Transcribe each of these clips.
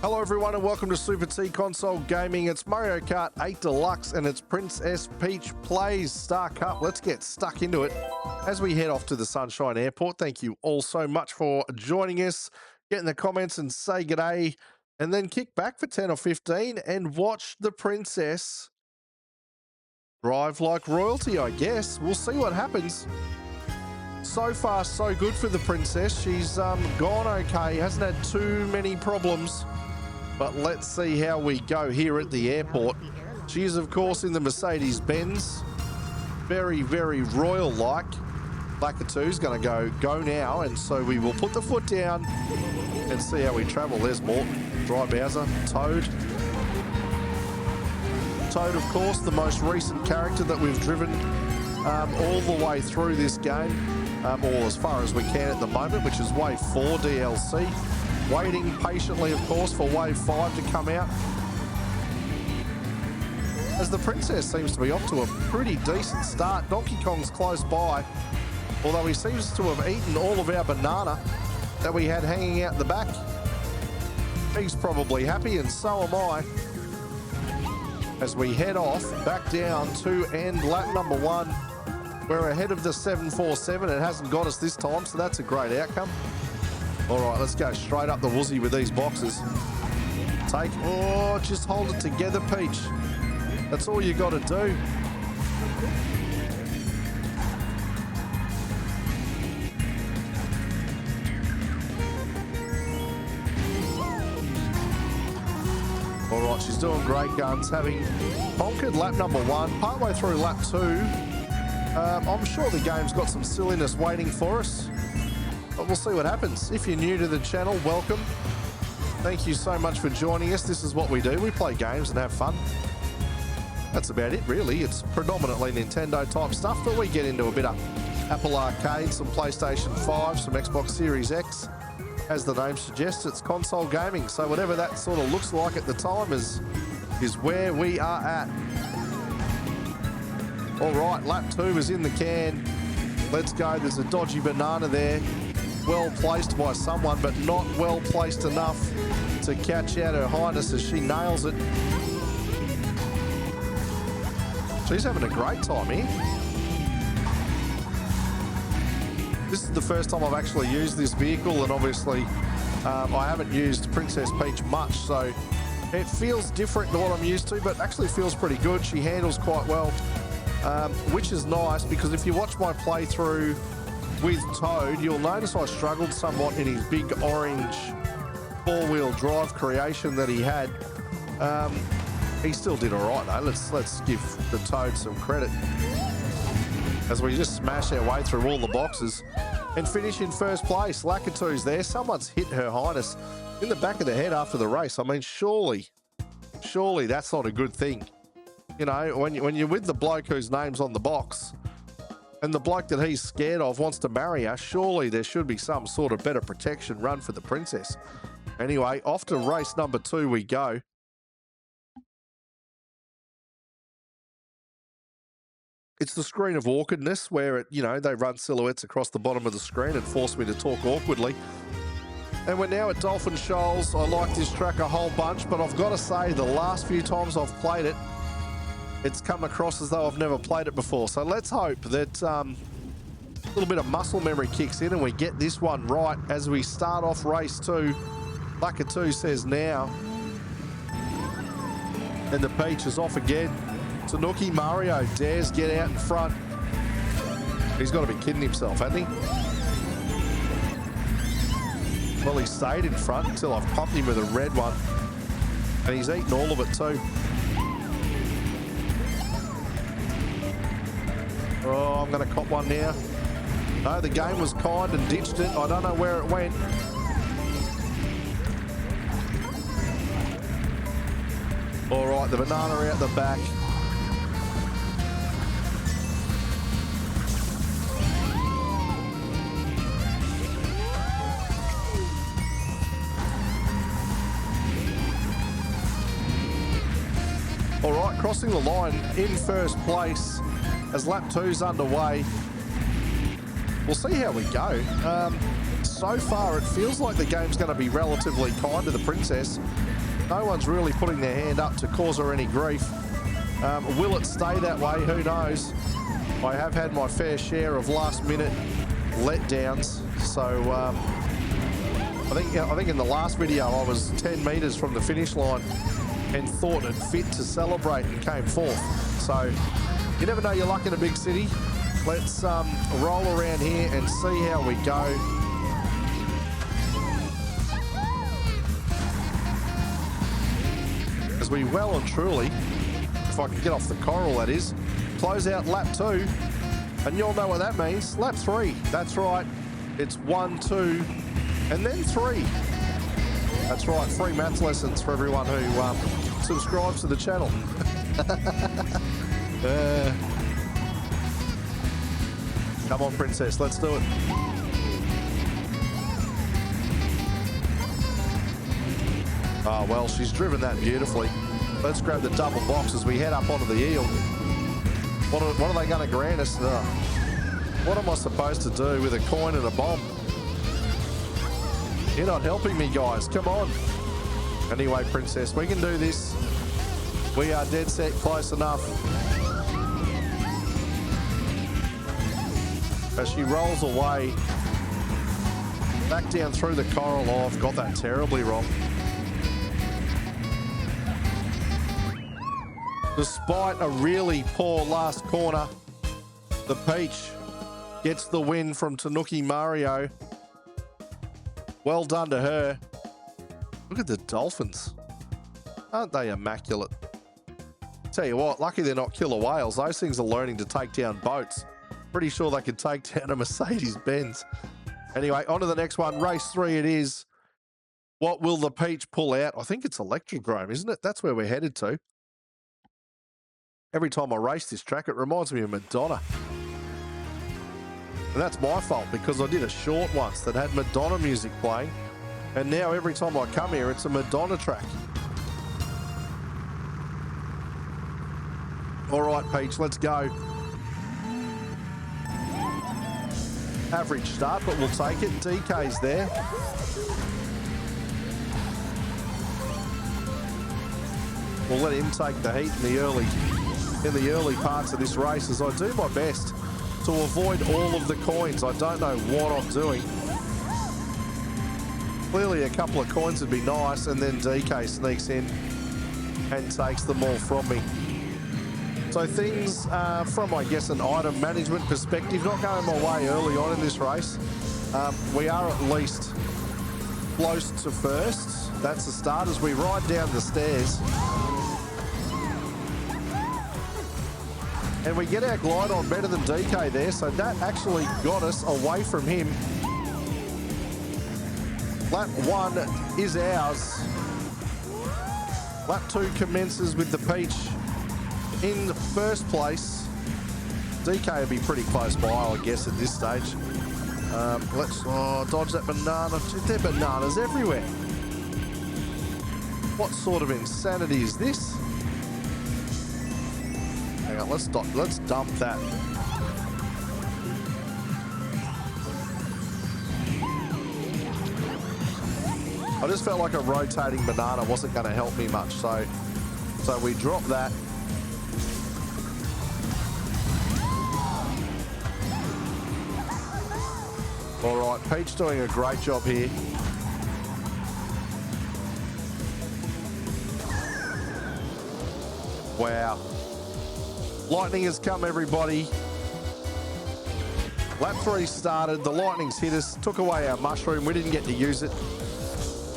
Hello everyone and welcome to Super T Console Gaming. It's Mario Kart 8 Deluxe and it's Princess Peach Plays Star Cup. Let's get stuck into it as we head off to the Sunshine Airport. Thank you all so much for joining us. Get in the comments and say g'day and then kick back for 10 or 15 and watch the princess drive like royalty, I guess. We'll see what happens. So far, so good for the princess. She's gone okay, hasn't had too many problems. But let's see how we go here at the airport. She is, of course, in the Mercedes Benz. Very, very royal-like. Lakitu's going to go now, and so we will put the foot down and see how we travel. There's Morton, Dry Bowser, Toad. Toad, of course, the most recent character that we've driven all the way through this game, or as far as we can at the moment, which is Wave 4 DLC. Waiting patiently, of course, for Wave 5 to come out. As the princess seems to be off to a pretty decent start. Donkey Kong's close by, although he seems to have eaten all of our banana that we had hanging out the back. He's probably happy, and so am I. As we head off, back down to end lap number 1. We're ahead of the 747. It hasn't got us this time, so that's a great outcome. All right, let's go straight up the woozy with these boxes. Just hold it together, Peach. That's all you got to do. All right, she's doing great guns, having conquered lap number 1, partway through lap 2. I'm sure the game's got some silliness waiting for us. But we'll see what happens. If you're new to the channel, welcome. Thank you so much for joining us. This is what we do. We play games and have fun. That's about it, really. It's predominantly Nintendo type stuff, but we get into a bit of Apple Arcade, some PlayStation 5, some Xbox Series X. As the name suggests, it's console gaming. So whatever that sort of looks like at the time is where we are at. All right, lap 2 is in the can. Let's go. There's a dodgy banana there. Well placed by someone, but not well placed enough to catch out Her Highness as she nails it. She's having a great time here. This is the first time I've actually used this vehicle, and obviously I haven't used Princess Peach much, so it feels different to what I'm used to, but actually feels pretty good. She handles quite well, which is nice, because if you watch my playthrough with Toad, you'll notice I struggled somewhat in his big orange four-wheel drive creation that he had. He still did all right though. Let's give the Toad some credit as we just smash our way through all the boxes and finish in first place. Lakitu's there. Someone's hit Her Highness in the back of the head after the race. I mean, surely that's not a good thing. You know, when you're with the bloke whose name's on the box, and the bloke that he's scared of wants to marry her, surely there should be some sort of better protection run for the princess. Anyway, off to race number 2 we go. It's the screen of awkwardness where they run silhouettes across the bottom of the screen and force me to talk awkwardly. And we're now at Dolphin Shoals. I like this track a whole bunch, but I've got to say the last few times I've played it, it's come across as though I've never played it before. So let's hope that a little bit of muscle memory kicks in and we get this one right as we start off race 2. Lakitu says now. And the Peach is off again. Tanuki Mario dares get out in front. He's got to be kidding himself, hasn't he? Well, he stayed in front until I've pumped him with a red one. And he's eaten all of it too. Oh, I'm going to cop one now. No, the game was kind and ditched it. I don't know where it went. All right, the banana out the back. All right, crossing the line in first place as lap 2's underway. We'll see how we go. so far it feels like the game's going to be relatively kind to the princess. No one's really putting their hand up to cause her any grief. Will it stay that way? Who knows? I have had my fair share of last-minute letdowns. So I think in the last video I was 10 metres from the finish line and thought it fit to celebrate and came fourth. So you never know your luck in a big city. Let's roll around here and see how we go. As we well and truly, if I can get off the coral that is, close out lap 2. And you'll know what that means. Lap 3. That's right. It's 1, 2, and then 3. That's right. Free maths lessons for everyone who subscribes to the channel. Come on, princess. Let's do it. Oh, well, she's driven that beautifully. Let's grab the double box as we head up onto the eel. What are they going to grant us? What am I supposed to do with a coin and a bomb? You're not helping me, guys. Come on. Anyway, princess, we can do this. We are dead set close enough. As she rolls away, back down through the coral. Oh, I've got that terribly wrong. Despite a really poor last corner, the Peach gets the win from Tanuki Mario. Well done to her. Look at the Dolphins. Aren't they immaculate? Tell you what, lucky they're not killer whales. Those things are learning to take down boats. Pretty sure they could take down a Mercedes Benz. Anyway, on to the next one. Race 3 it is. What will the Peach pull out? I think it's Electrodrome, isn't it? That's where we're headed to. Every time I race this track, it reminds me of Madonna. And that's my fault because I did a short once that had Madonna music playing. And now every time I come here, it's a Madonna track. All right, Peach, let's go. Average start, but we'll take it. DK's there. We'll let him take the heat in the early parts of this race as I do my best to avoid all of the coins. I don't know what I'm doing. Clearly a couple of coins would be nice, and then DK sneaks in and takes them all from me. So things from, I guess, an item management perspective, not going my way early on in this race. We are at least close to first. That's the start as we ride down the stairs. And we get our glide on better than DK there, so that actually got us away from him. Lap 1 is ours. Lap 2 commences with the Peach in first place. DK will be pretty close by, I guess, at this stage. Let's dodge that banana. Dude, there are bananas everywhere. What sort of insanity is this? Hang on, let's dump that. I just felt like a rotating banana wasn't going to help me much, so we drop that. All right, Peach doing a great job here. Wow. Lightning has come, everybody. Lap 3 started, the lightning's hit us, took away our mushroom, we didn't get to use it.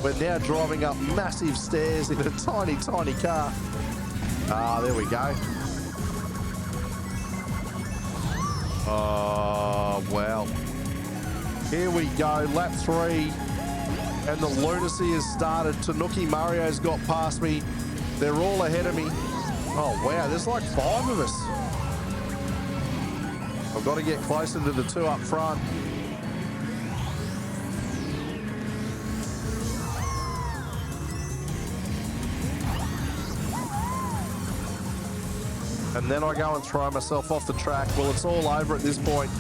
We're now driving up massive stairs in a tiny, tiny car. Ah, there we go. Oh, wow. Here we go, lap 3, and the lunacy has started. Tanuki Mario's got past me. They're all ahead of me. Oh, wow, there's like 5 of us. I've got to get closer to the 2 up front. And then I go and throw myself off the track. Well, it's all over at this point.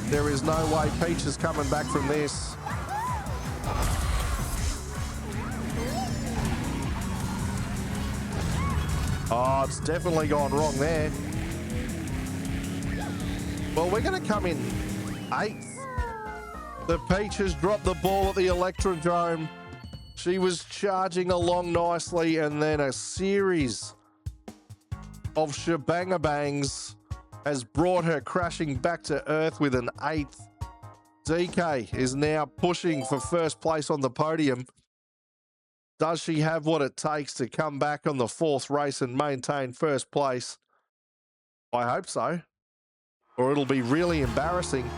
There is no way Peach is coming back from this. Oh, it's definitely gone wrong there. Well, we're going to come in 8th. The Peaches dropped the ball at the Electrodrome. She was charging along nicely, and then a series of shebangabangs has brought her crashing back to earth with an 8th. DK is now pushing for first place on the podium. Does she have what it takes to come back on the 4th race and maintain first place? I hope so, or it'll be really embarrassing.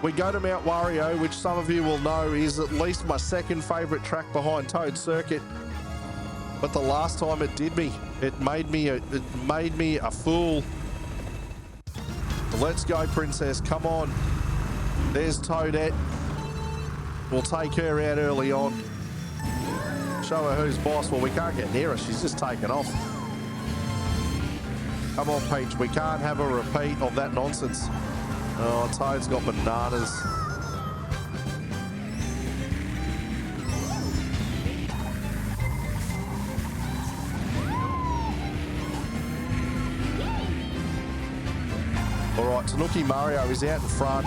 We go to Mount Wario, which some of you will know is at least my second favourite track behind Toad Circuit. But the last time it did me, it made me a fool. Let's go, Princess. Come on. There's Toadette. We'll take her out early on. Show her who's boss. Well, we can't get near her. She's just taken off. Come on, Peach. We can't have a repeat of that nonsense. Oh, Toad's got bananas. All right, Tanuki Mario is out in front.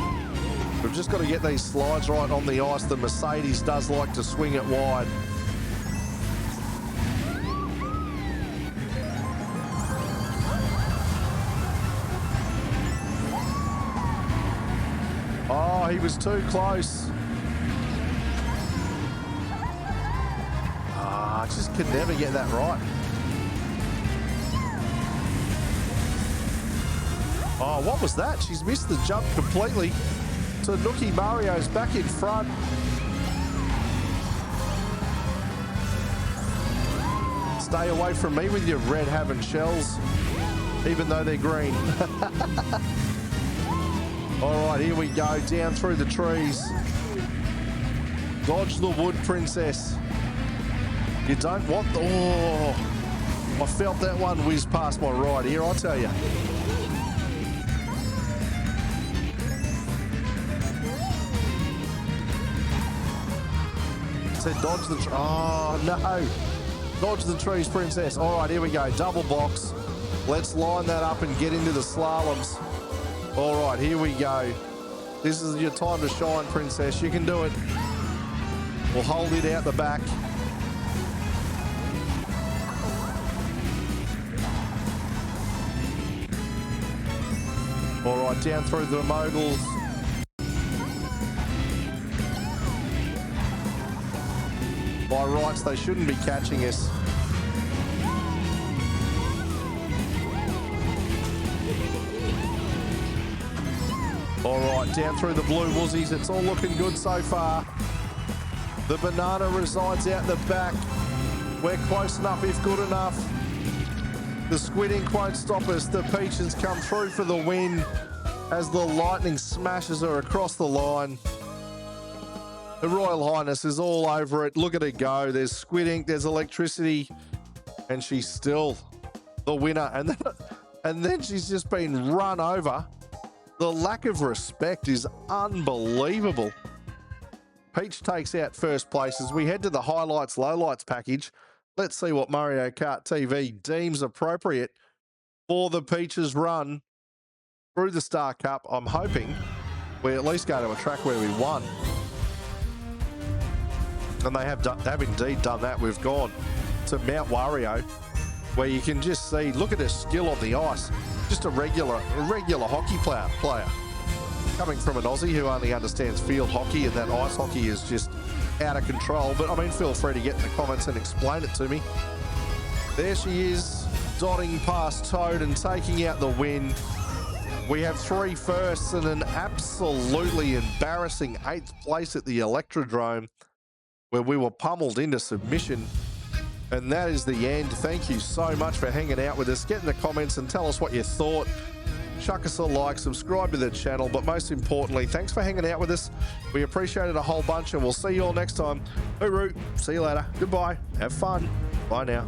We've just got to get these slides right on the ice. The Mercedes does like to swing it wide. Oh, he was too close. I just can never get that right. Oh, what was that? She's missed the jump completely. Tanuki Mario's back in front. Stay away from me with your red having shells, even though they're green. All right, here we go, down through the trees. Dodge the wood, Princess. You don't want the... Oh, I felt that one whiz past my right here, I'll tell you. Said dodge the... Oh, no. Dodge the trees, Princess. All right, here we go, double box. Let's line that up and get into the slaloms. All right, here we go. This is your time to shine, Princess. You can do it. We'll hold it out the back. All right, down through the moguls. By rights, they shouldn't be catching us. All right, down through the blue woozies. It's all looking good so far. The banana resides out the back. We're close enough if good enough. The squid ink won't stop us. The Peaches come through for the win as the lightning smashes her across the line. The Royal Highness is all over it. Look at her go. There's squid ink, there's electricity, and she's still the winner. And then she's just been run over. The lack of respect is unbelievable. Peach takes out first place as we head to the highlights, lowlights package. Let's see what Mario Kart TV deems appropriate for the Peaches run through the Star Cup. I'm hoping we at least go to a track where we won. And they have indeed done that. We've gone to Mount Wario, where you can just see, look at her skill on the ice. Just a regular hockey player. Coming from an Aussie who only understands field hockey, and that ice hockey is just out of control. But I mean, feel free to get in the comments and explain it to me. There she is, dotting past Toad and taking out the win. We have 3 firsts and an absolutely embarrassing 8th place at the Electrodrome, where we were pummeled into submission. And that is the end. Thank you so much for hanging out with us. Get in the comments and tell us what you thought. Chuck us a like, subscribe to the channel, but most importantly, thanks for hanging out with us. We appreciate it a whole bunch, and we'll see you all next time. Hooroo. See you later. Goodbye. Have fun. Bye now.